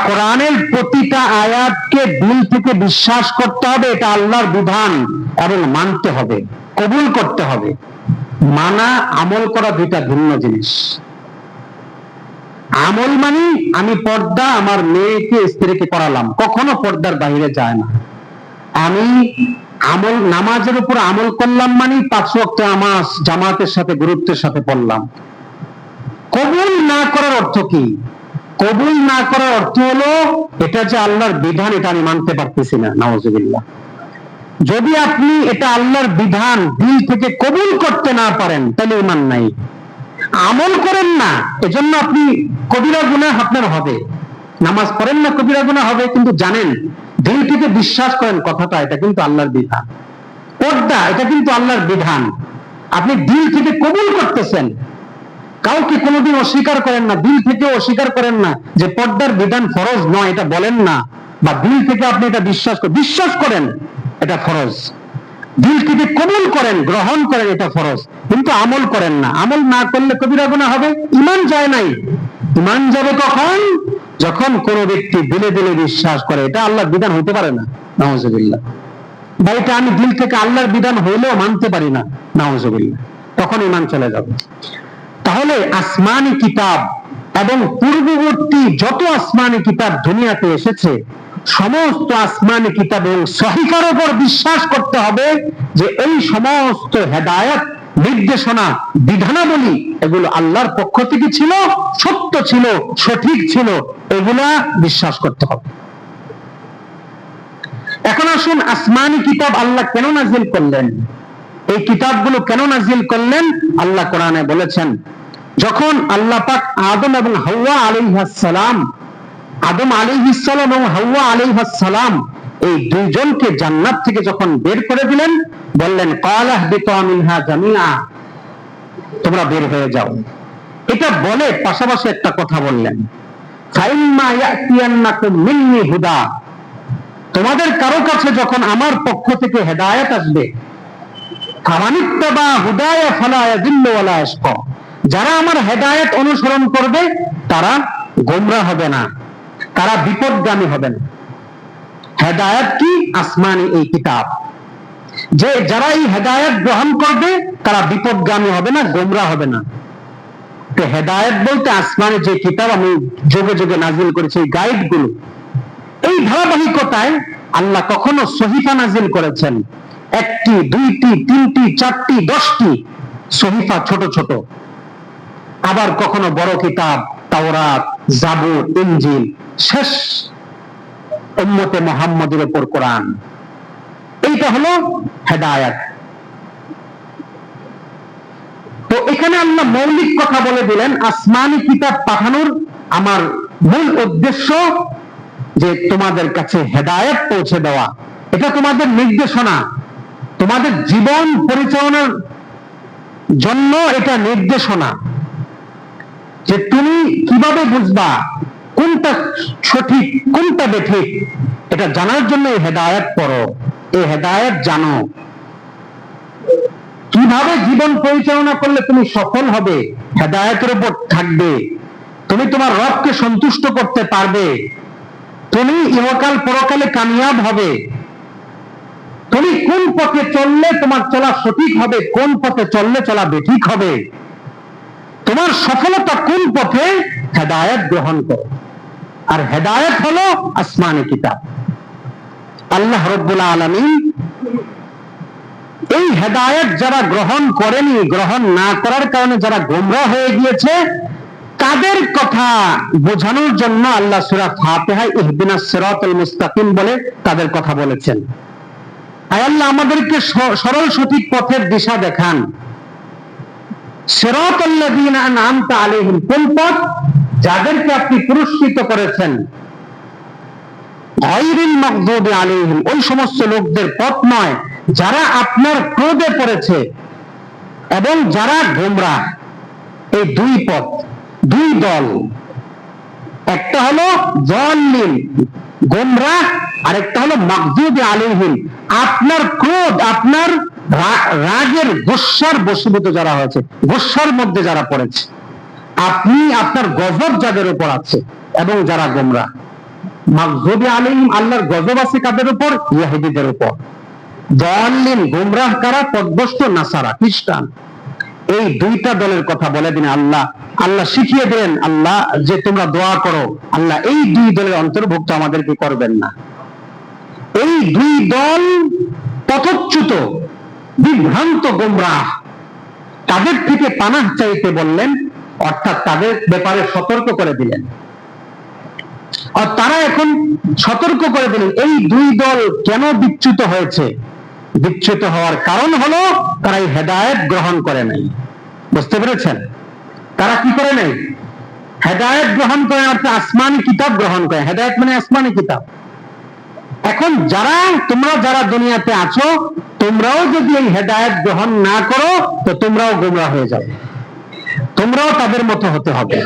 কোরআনের প্রতিটা আয়াতকে দিল থেকে বিশ্বাস করতে হবে, এটা আল্লাহর বিধান, এবং মানতে হবে, কবুল করতে হবে। মানা আমল করা দুইটা ভিন্ন জিনিস। আমল মানে আমি পর্দা আমার মেয়েকে স্ত্রীকে করালাম, কখনো পর্দার বাইরে যায় না। আমি আমল নামাজের উপর আমল করলাম মানে 5 ওয়াক্ত নামাজ জামাতের সাথে গুরুত্বের সাথে পড়লাম। কবুল না করার অর্থ কি? কবুল না করার অর্থ হলো এটা যে আল্লাহর বিধান, এটা আমি মানতে পারতেছি না, নাউজুবিল্লাহ। যদি আপনি এটা আল্লাহর বিধান দিল থেকে কবুল করতে না পারেন, তাহলে ঈমান নাই। আমল করেন না, এজন্য আপনি কবিরা গুনাহ আপনার হবে। নামাজ পড়েন না, কবিরা গুনাহ হবে, কিন্তু জানেন, দিল থেকে বিশ্বাস করেন কথাটা এটা কিন্তু আল্লাহর বিধান। পর্দা এটা কিন্তু আল্লাহর বিধান, আপনি দিল থেকে কবুল করতেছেন। কাউকে কোনোদিন অস্বীকার করেন না, দিল থেকে অস্বীকার করেন না যে পর্দার বিধান ফরজ নয়, এটা বলেন না। বা দিল থেকে আপনি এটা বিশ্বাস করেন এটা ফরজ, দিল থেকে কবুল করেন, গ্রহণ করেন এটা ফরজ, কিন্তু আমল করেন না। আমল না করলে কবিরা গুনাহ হবে, ঈমান যায় নাই। ঈমান যাবে কখন? যখন কোন ব্যক্তি দিলে দিলে বিশ্বাস করে এটা আল্লাহর বিধান হতে পারে না, নাউজুবিল্লাহ। বা এটা আমি দিল থেকে আল্লাহর বিধান হইলেও মানতে পারি না, নাউজুবিল্লাহ, তখন ঈমান চলে যাবে। তাহলে আসমানি কিতাব এবং পূর্ববর্তী যত আসমানি কিতাব দুনিয়াতে এসেছে, সমস্ত আসমানি কিতাব এবং সহিফার উপর বিশ্বাস করতে হবে যে এই সমস্ত হেদায়েত, নির্দেশনা, বিধানাবলী এগুলো আল্লাহর পক্ষ থেকে ছিল, সত্য ছিল, সঠিক ছিল, এগুলা বিশ্বাস করতে হবে। এখন আসুন, আসমানি কিতাব আল্লাহ কেন নাজিল করলেন? এই কিতাবগুলো কেন নাজিল করলেন? আল্লাহ কোরআনে বলেছেন, যখন আল্লাহ পাক আদম এবং হাওয়া আলাইহিস সালাম, আদম আলাইহিস সালাম এবং হাওয়া আলাইহিস সালাম এই দুইজনকে জান্নাত থেকে যখন বের করে দিলেন, বললেন ক্বালা ইহবিতু মিনহা জামিআ, তোমরা বের হয়ে যাও। এটা বলে পাশাপাশি একটা কথা বললেন, ফাইম্মা ইয়াতিয়ান্নাকুম মিন্নি হুদা, তোমাদের কারো কাছে যখন আমার পক্ষ থেকে হেদায়েত আসবে, ফামানিত্তাবা হুদায়া ফালা ইয়াযিল্লু ওয়ালা ইয়াশকা, যারা আমার হেদায়েত অনুসরণ করবে তারা গোমরাহ হবে না, তারা বিপদগামী হবে না। হেদায়েত কি? আসমানি এই কিতাব, যে যারা এই হেদায়েত গ্রহণ করবে তারা বিপদগামী হবে না, গোমরাহ হবে না। তো হেদায়েত বলতে আসমানি যে কিতাব আমি যুগে যুগে নাজিল করেছি, এই গাইড গুলো, এই ধারাবাহিকতায় আল্লাহ কখনো সহিফা নাজিল করেছেন, 1টি 2টি 3টি 4টি 10টি সহিফা ছোট ছোট, আবার কখনো বড় কিতাব তাওরাত, জাবুর, ইনজিল, শেষ উম্মতে মুহাম্মদের উপর কোরআন। এইটা হলো হেদায়েত। তো এখানে আল্লাহ মৌলিক কথা বলে দিলেন, আসমানি কিতাব পাঠানোর আমার মূল উদ্দেশ্য যে তোমাদের কাছে হেদায়েত পৌঁছে দেওয়া, এটা তোমাদের নির্দেশনা, তোমাদের জীবন পরিচালনার জন্য এটা নির্দেশনা, যে তুমি কিভাবে বুঝবা কোনটা সঠিক কোনটা বেঠিক, এটা জানার জন্য এই হেদায়েত পড়ো, এই হেদায়েত জানো। কিভাবে জীবন পরিচালনা করলে তুমি সফল হবে, হেদায়েতের উপর থাকবে, তুমি তোমার রবকে সন্তুষ্ট করতে পারবে, তুমি ইহকাল পরকালে কামিয়াব হবে, তুমি কোন পথে চললে তোমার চলা সঠিক হবে, কোন পথে চললে চলা বেঠিক হবে, তোমার সফলতা কোন পথে, হেদায়েত গ্রহণ করো। আর হেদায়েত হলো আসমানি কিতাব। আল্লাহ রাব্বুল আলামিন এই হেদায়েত যারা গ্রহণ করেনি, গ্রহণ না করার কারণে যারা গোমরাহ হয়ে গিয়েছে, তাদের কথা বোঝানোর জন্য আল্লাহ সূরা ফাতিহায় ইহদিনাস সিরাতাল মুস্তাকিম বলে তাদের কথা বলেছেন। আয় আল্লাহ আমাদেরকে সরল সঠিক পথের দিশা দেখান। সিরাতাল্লাযীনা আন'আমতা আলাইহিম, কোন পথ? যাদেরকে আপনি পুরস্কৃত করেছেন। গায়রিল মাগদুবি আলাইহিম, ওই সমস্ত লোকদের পথ নয় যারা আপনার ক্রোধে পড়েছে এবং যারা গোমরাহ। এই দুই পথ, দুই দল, একটা হলো যালিম গোমরাহ, আর একটা হলো মাগদুবি আলাইহিম, আপনার ক্রোধ, আপনার রাগের গোস্বার বশীভূত যারা হয়েছে, গোস্বার মধ্যে যারা পড়েছে, আপনি আপনার গজব যাদের উপর আছে এবং যারা গোমরাহ। মাগযুবি আলাইহিম, আল্লাহর গজব আছে কাদের উপর? ইহুদিদের উপর। দাল্লিন, গোমরাহ কারা? পথভ্রষ্ট নাসারা, খ্রিস্টান। এই দুইটা দলের কথা বলে দিন আল্লাহ। আল্লাহ শিখিয়ে দেন আল্লাহ যে তোমরা দোয়া করো, আল্লাহ এই দুই দলের অন্তর্ভুক্ত আমাদেরকে করবেন না। এই দুই দল পথচ্যুত, বিভ্রান্ত, গোমরাহ, তাদের থেকে পানাহ চাইতে বললেন, অর্থাৎ তাদের ব্যাপারে সতর্ক করে দিলেন। আর তারা এখন সতর্ক করে দিলেন এই দুই দল কেন বিচ্যুত হয়েছে। বিচ্যুত হওয়ার কারণ হলো তারা এই হেদায়েত গ্রহণ করে নাই। বুঝতে পেরেছেন? তারা কি করে নাই? হেদায়েত গ্রহণ করে, অর্থাৎ আসমানি কিতাব গ্রহণ করে। হেদায়েত মানে আসমানি কিতাব। এখন তোমরা যারা দুনিয়াতে আছো, তোমরাও যদি এই হেদায়েত গ্রহণ না করো তো তোমরাও গোমরাহ হয়ে যাবে, তোমরাও তাদের মতো হতে হবে।